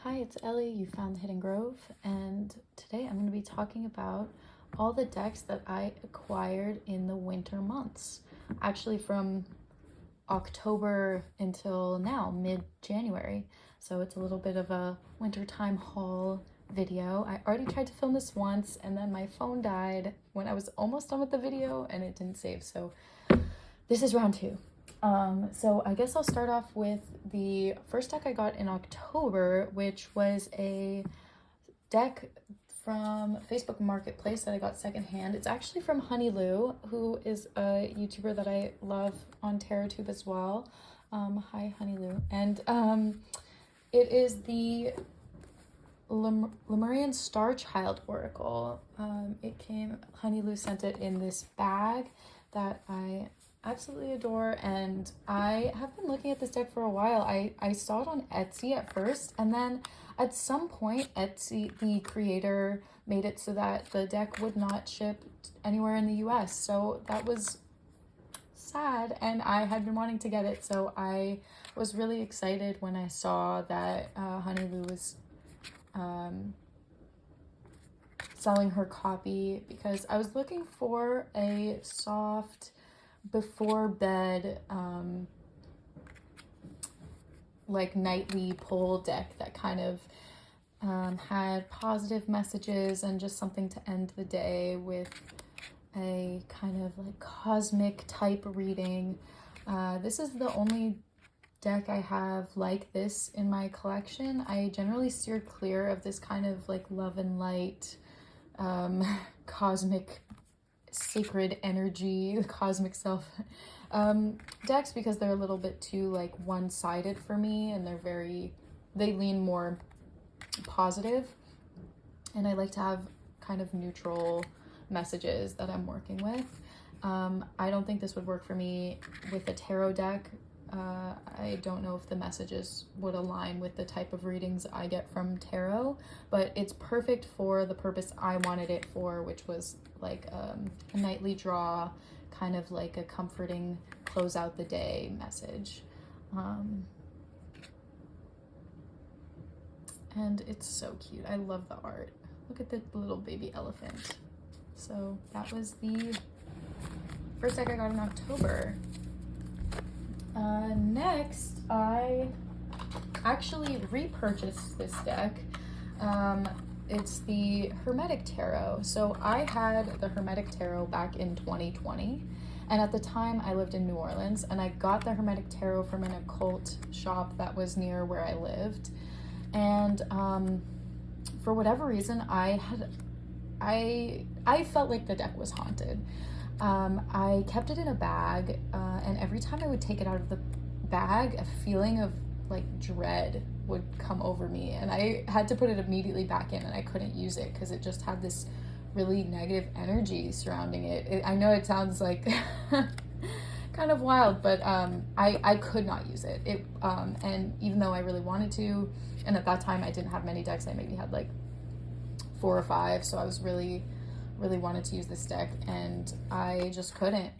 Hi, it's Ellie. You found the Hidden Grove, and today I'm going to be talking about all the decks that I acquired in the winter months. Actually, from October until now, mid-January. So it's a little bit of a wintertime haul video. I already tried to film this once, and then my phone died when I was almost done with the video, and it didn't save. So this is round two. So I guess I'll start off with the first deck I got in October, which was a deck from Facebook Marketplace that I got secondhand. It's actually from Honey Lou, who is a YouTuber that I love on TarotTube as well. Hi, Honey Lou. And it is the Lemurian starchild oracle. Honey Lou sent it in this bag that I absolutely adore, and I have been looking at this deck for a while. I saw it on Etsy at first, and then at some point Etsy, the creator, made it so that the deck would not ship anywhere in the US, so that was sad, and I had been wanting to get it, so I was really excited when I saw that Honey Lou was selling her copy, because I was looking for a soft before bed like nightly pull deck that kind of had positive messages and just something to end the day with a kind of like cosmic type reading. This is the only deck I have like this in my collection. I generally steer clear of this kind of like love and light cosmic sacred energy, cosmic self decks, because they're a little bit too like one-sided for me, and they lean more positive, and I like to have kind of neutral messages that I'm working with. I don't think this would work for me with a tarot deck. I don't know if the messages would align with the type of readings I get from tarot, but it's perfect for the purpose I wanted it for, which was like a nightly draw, kind of like a comforting close out the day message. And it's so cute. I love the art. Look at the little baby elephant. So that was the first deck I got in October. Next, I actually repurchased this deck. It's the Hermetic Tarot. So I had the Hermetic Tarot back in 2020, and at the time I lived in New Orleans, and I got the Hermetic Tarot from an occult shop that was near where I lived. And for whatever reason, I felt like the deck was haunted. I kept it in a bag, and every time I would take it out of the bag, a feeling of like dread would come over me, and I had to put it immediately back in, and I couldn't use it because it just had this really negative energy surrounding it. I know it sounds like kind of wild, but I could not use it. And even though I really wanted to, and at that time I didn't have many decks, I maybe had like 4 or 5, so I was really wanted to use this deck, and I just couldn't.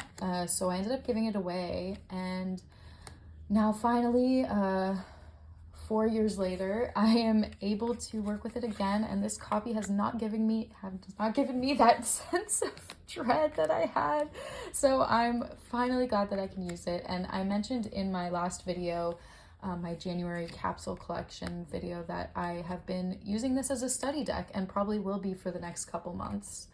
So I ended up giving it away, and now finally, 4 years later, I am able to work with it again, and this copy has not given me that sense of dread that I had. So I'm finally glad that I can use it. And I mentioned in my last video, my January capsule collection video, that I have been using this as a study deck and probably will be for the next couple months.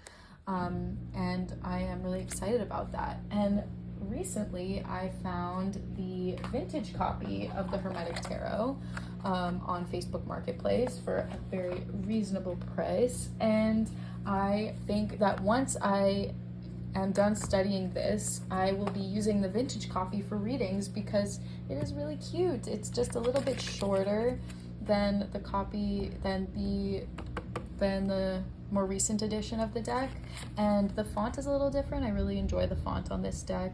And I am really excited about that. And recently I found the vintage copy of the Hermetic Tarot on Facebook Marketplace for a very reasonable price, and I think that once I am done studying this, I will be using the vintage copy for readings because it is really cute. It's just a little bit shorter than the copy, than the more recent edition of the deck, and the font is a little different. I really enjoy the font on this deck.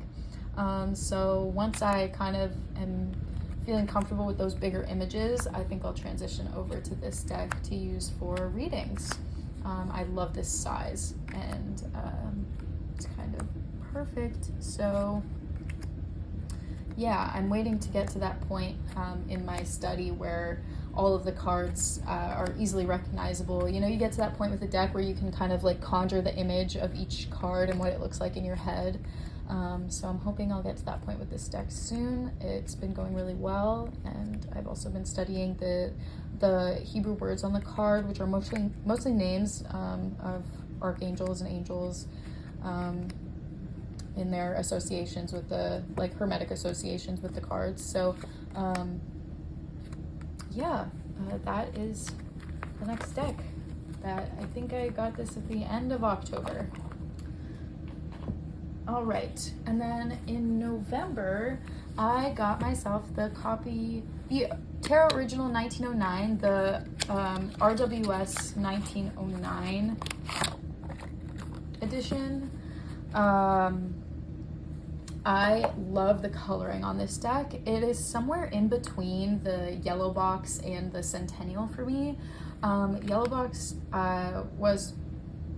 So once I kind of am feeling comfortable with those bigger images, I think I'll transition over to this deck to use for readings. I love this size, and it's kind of perfect. So yeah, I'm waiting to get to that point in my study where all of the cards are easily recognizable. You know, you get to that point with the deck where you can kind of like conjure the image of each card and what it looks like in your head. So I'm hoping I'll get to that point with this deck soon. It's been going really well, and I've also been studying the Hebrew words on the card, which are mostly names of archangels and angels in their associations with the, like, Hermetic associations with the cards. So yeah, that is the next deck. That I think I got this at the end of October. All right, and then in November, I got myself the Tarot Original 1909, the RWS 1909 edition. I love the coloring on this deck. It is somewhere in between the yellow box and the Centennial for me. Yellow box was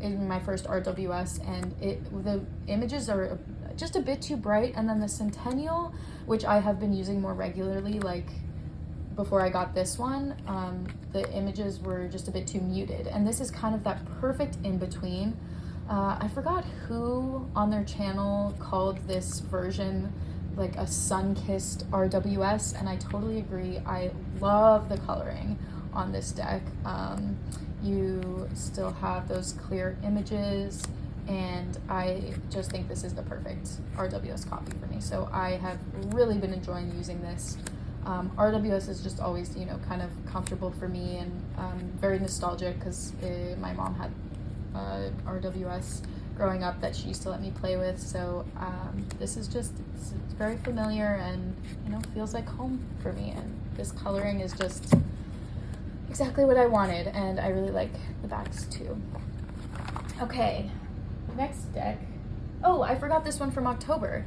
in my first RWS, and the images are just a bit too bright, and then the Centennial, which I have been using more regularly, like before I got this one, the images were just a bit too muted, and this is kind of that perfect in between. I forgot who on their channel called this version like a sun-kissed RWS, and I totally agree. I love the coloring on this deck. You still have those clear images, and I just think this is the perfect RWS copy for me. So I have really been enjoying using this. RWS is just always, you know, kind of comfortable for me, and very nostalgic because my mom had RWS growing up that she used to let me play with. So this is just, it's very familiar and, you know, feels like home for me. And this coloring is just exactly what I wanted, and I really like the backs too. Okay, next deck. Oh, I forgot this one from October.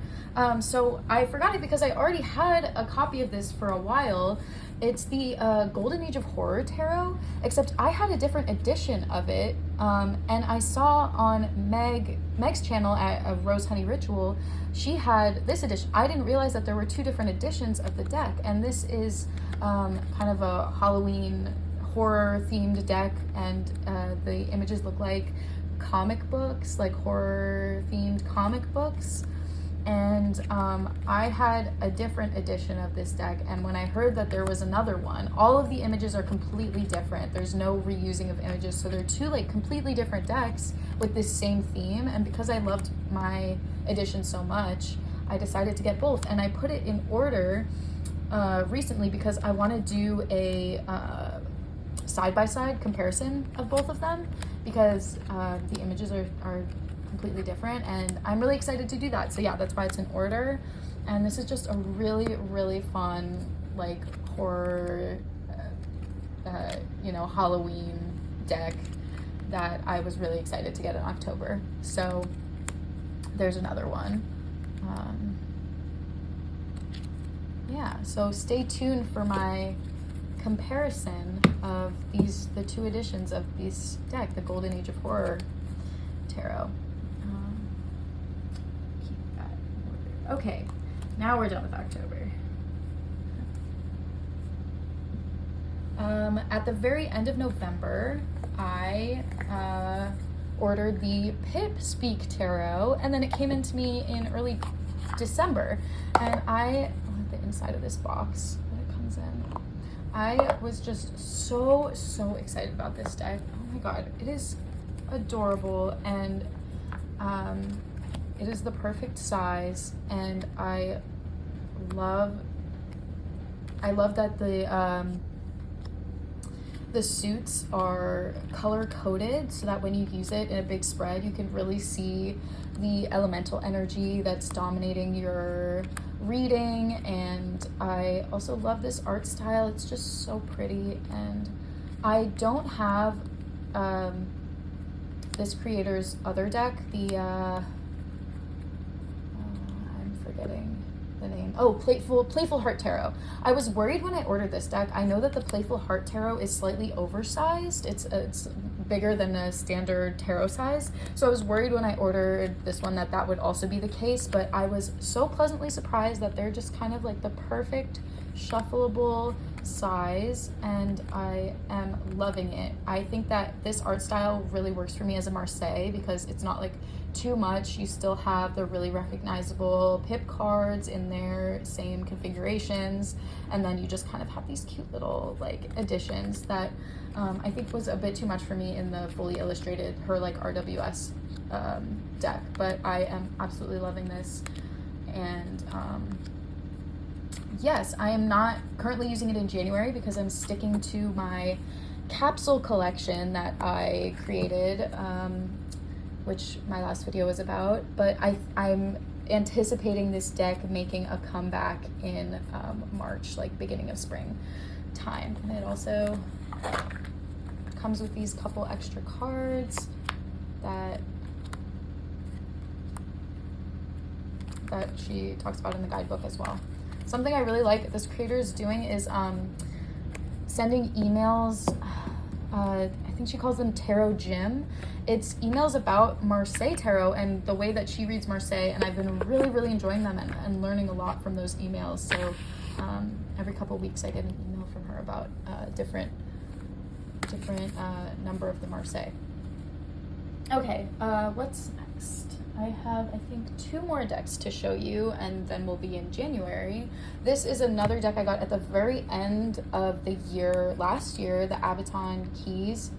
So I forgot it because I already had a copy of this for a while. It's the Golden Age of Horror Tarot, except I had a different edition of it, and I saw on Meg's channel at Rose Honey Ritual, she had this edition. I didn't realize that there were two different editions of the deck, and this is kind of a Halloween horror themed deck, and the images look like comic books, like horror themed comic books. And I had a different edition of this deck, and when I heard that there was another one, all of the images are completely different. There's no reusing of images, so they're two like completely different decks with this same theme. And because I loved my edition so much, I decided to get both, and I put it in order recently because I want to do a side-by-side comparison of both of them, because the images are completely different, and I'm really excited to do that. So yeah, that's why it's in order. And this is just a really, really fun, like, horror, you know, Halloween deck that I was really excited to get in October. So there's another one. Yeah, so stay tuned for my comparison of the two editions of this deck, the Golden Age of Horror Tarot. Keep that in order. Okay, now we're done with October. At the very end of November, I ordered the Pip Speak Tarot, and then it came into me in early December, and I want the inside of this box that it comes in. I was just so excited about this deck. Oh my god, it is adorable, and it is the perfect size, and I love that the suits are color coded so that when you use it in a big spread, you can really see the elemental energy that's dominating your reading. And I also love this art style. It's just so pretty, and I don't have this creator's other deck, the I'm forgetting the name. Oh, Playful Heart Tarot. I was worried when I ordered this deck. I know that the Playful Heart Tarot is slightly oversized. It's bigger than a standard tarot size. So I was worried when I ordered this one that would also be the case, but I was so pleasantly surprised that they're just kind of like the perfect shuffleable size, and I am loving it. I think that this art style really works for me as a Marseille because it's not like too much. You still have the really recognizable pip cards in their same configurations, and then you just kind of have these cute little like additions that I think was a bit too much for me in the fully illustrated, her like RWS deck, but I am absolutely loving this. And yes, I am not currently using it in January because I'm sticking to my capsule collection that I created, which my last video was about, but I'm anticipating this deck making a comeback in March, like beginning of spring time. And it also comes with these couple extra cards that she talks about in the guidebook as well. Something I really like this creator is doing is sending emails. I think she calls them Tarot Gym. It's emails about Marseille Tarot and the way that she reads Marseille, and I've been really enjoying them and learning a lot from those emails. So every couple weeks I get an email from her about different number of the Marseille. Okay, what's next? I have, I think, 2 more decks to show you, and then we'll be in January. This is another deck I got at the very end of the year, last year, the Abaton Keys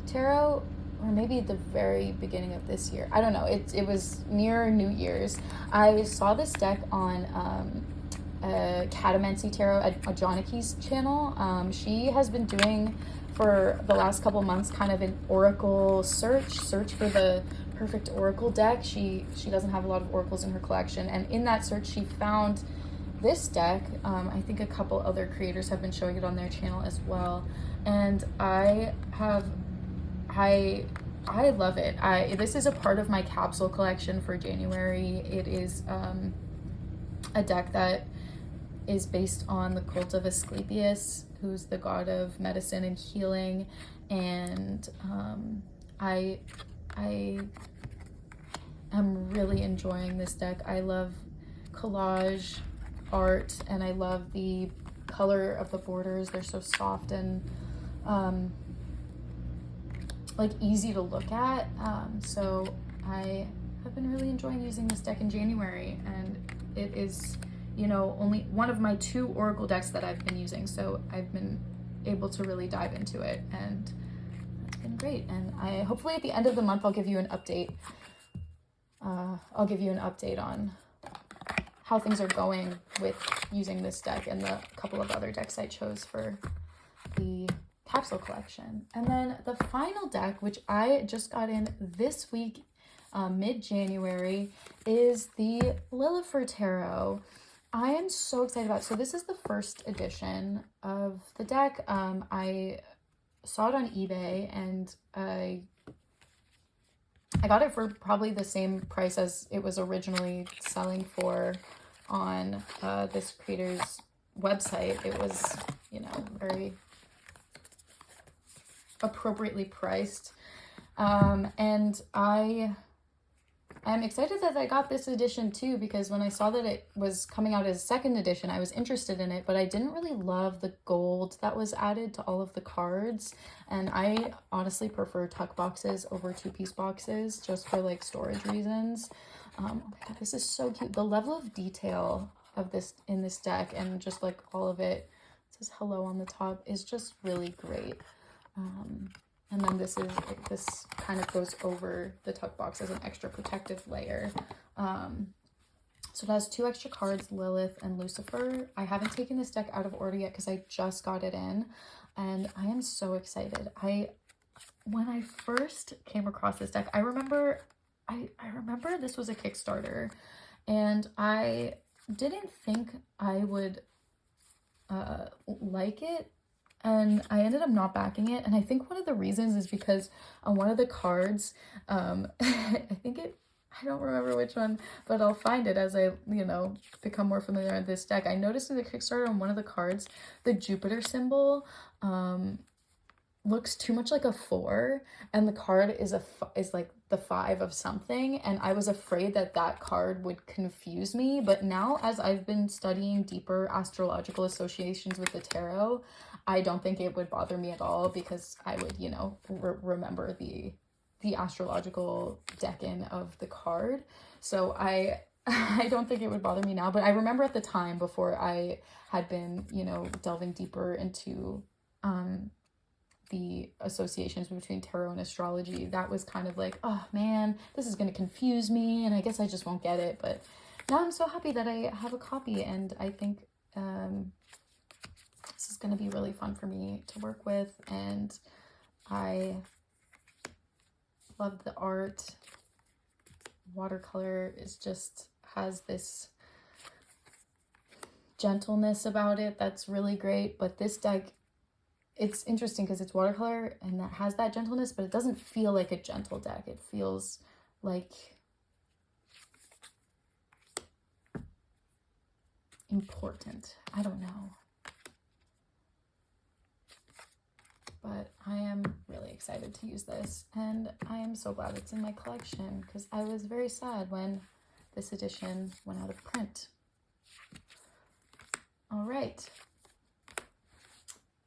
Tarot, or maybe the very beginning of this year. I don't know, it was near New Year's. I saw this deck on Catamancy Tarot at Joniki's channel. She has been doing for the last couple months kind of an oracle search for the perfect oracle deck. She doesn't have a lot of oracles in her collection, and in that search she found this deck. I think a couple other creators have been showing it on their channel as well, and I love it. This is a part of my capsule collection for January. It is a deck that is based on the cult of Asclepius, who's the god of medicine and healing, and I am really enjoying this deck. I love collage art, and I love the color of the borders. They're so soft and like easy to look at. So I have been really enjoying using this deck in January, and it is, you know, only one of my 2 oracle decks that I've been using, so I've been able to really dive into it, and it's been great. And I hopefully at the end of the month I'll give you an update. I'll give you an update on how things are going with using this deck and the couple of other decks I chose for the capsule collection. And then the final deck, which I just got in this week, mid-January, is the Lillifer Tarot. I am so excited about it. So this is the first edition of the deck. I saw it on eBay, and I got it for probably the same price as it was originally selling for on this creator's website. It was, you know, very appropriately priced. And I'm excited that I got this edition too, because when I saw that it was coming out as 2nd edition, I was interested in it, but I didn't really love the gold that was added to all of the cards. And I honestly prefer tuck boxes over 2-piece boxes just for like storage reasons. Oh my god, this is so cute. The level of detail of this in this deck, and just like all of it, it says hello on the top, is just really great. And then this kind of goes over the tuck box as an extra protective layer. So it has 2 extra cards, Lilith and Lucifer. I haven't taken this deck out of order yet because I just got it in, and I am so excited. When I first came across this deck, I remember this was a Kickstarter, and I didn't think I would like it. And I ended up not backing it, and I think one of the reasons is because on one of the cards, I think I don't remember which one, but I'll find it as I, you know, become more familiar with this deck. I noticed in the Kickstarter on one of the cards, the Jupiter symbol looks too much like a 4, and the card is like the 5 of something, and I was afraid that that card would confuse me. But now, as I've been studying deeper astrological associations with the tarot, I don't think it would bother me at all, because I would, you know, remember the astrological decan of the card. So I don't think it would bother me now, but I remember at the time, before I had been, you know, delving deeper into the associations between tarot and astrology, that was kind of like, oh man, this is going to confuse me, and I guess I just won't get it. But now I'm so happy that I have a copy, and I think this is going to be really fun for me to work with, and I love the art. Watercolor is just has this gentleness about it that's really great, but this deck, it's interesting because it's watercolor and that has that gentleness, but it doesn't feel like a gentle deck. It feels like important. I don't know. But I am really excited to use this, and I am so glad it's in my collection, because I was very sad when this edition went out of print. All right.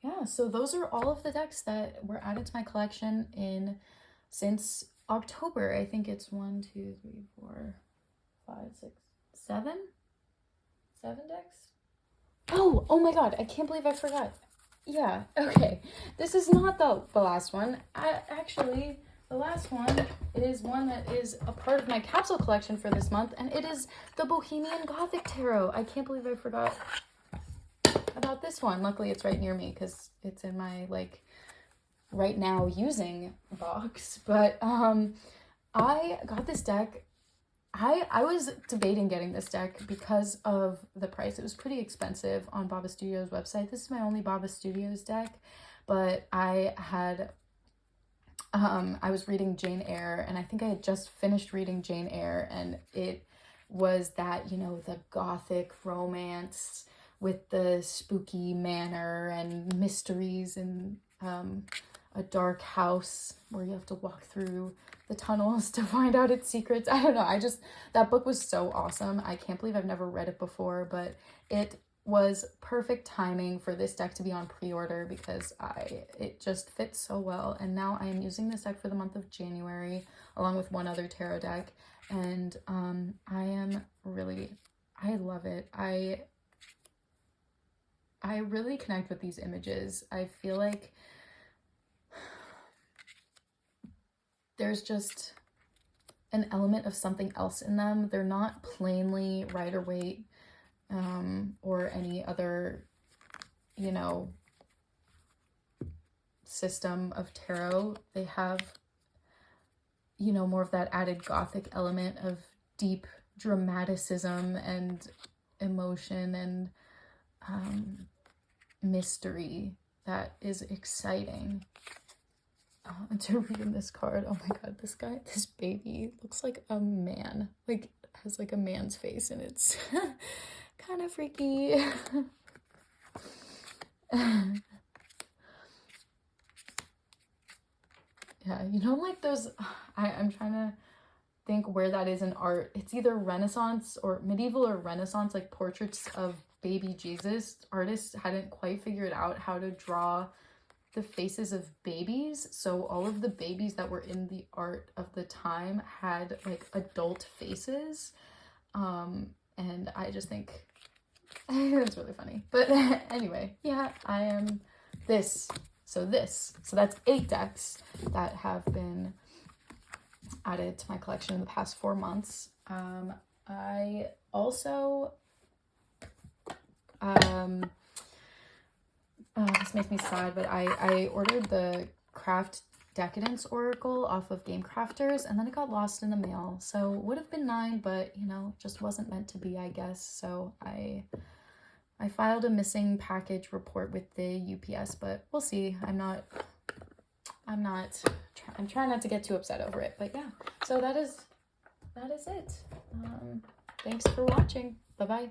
Yeah, so those are all of the decks that were added to my collection since October. I think it's 1, 2, 3, 4, 5, 6, 7? 7 decks? Oh my god, I can't believe I forgot. Yeah, okay. This is not the last one. Actually, the last one is one that is a part of my capsule collection for this month, and it is the Bohemian Gothic Tarot. I can't believe I forgot about this one. Luckily, it's right near me because it's in my, like, right now using box. But I got this deck. I was debating getting this deck because of the price. It was pretty expensive on Baba Studios' website. This is my only Baba Studios deck, but I was reading Jane Eyre, and I think I had just finished reading Jane Eyre, and it was that, you know, the gothic romance with the spooky manor and mysteries and a dark house where you have to walk through the tunnels to find out its secrets. I don't know. That book was so awesome. I can't believe I've never read it before, but it was perfect timing for this deck to be on pre-order because it just fits so well. And now I am using this deck for the month of January along with one other tarot deck. And I love it. I really connect with these images. I feel like there's just an element of something else in them. They're not plainly Rider-Waite or any other, you know, system of tarot. They have, you know, more of that added gothic element of deep dramaticism and emotion and mystery that is exciting. And to read in this card, oh my god, this baby looks like a man, like has like a man's face, and it's kind of freaky. Yeah, you know, like those, I'm trying to think where that is in art. It's either Renaissance or medieval or Renaissance, like portraits of baby Jesus. Artists hadn't quite figured out how to draw the faces of babies, so all of the babies that were in the art of the time had like adult faces, and I just think it's really funny. But anyway, yeah, I am this. So that's 8 decks that have been added to my collection in the past 4 months. I also this makes me sad, but I ordered the Craft Decadence Oracle off of Game Crafters, and then it got lost in the mail. So would have been 9, but you know, just wasn't meant to be, I guess. So I filed a missing package report with the UPS, but we'll see. I'm trying not to get too upset over it, but yeah. So that is that is it. Thanks for watching. Bye-bye.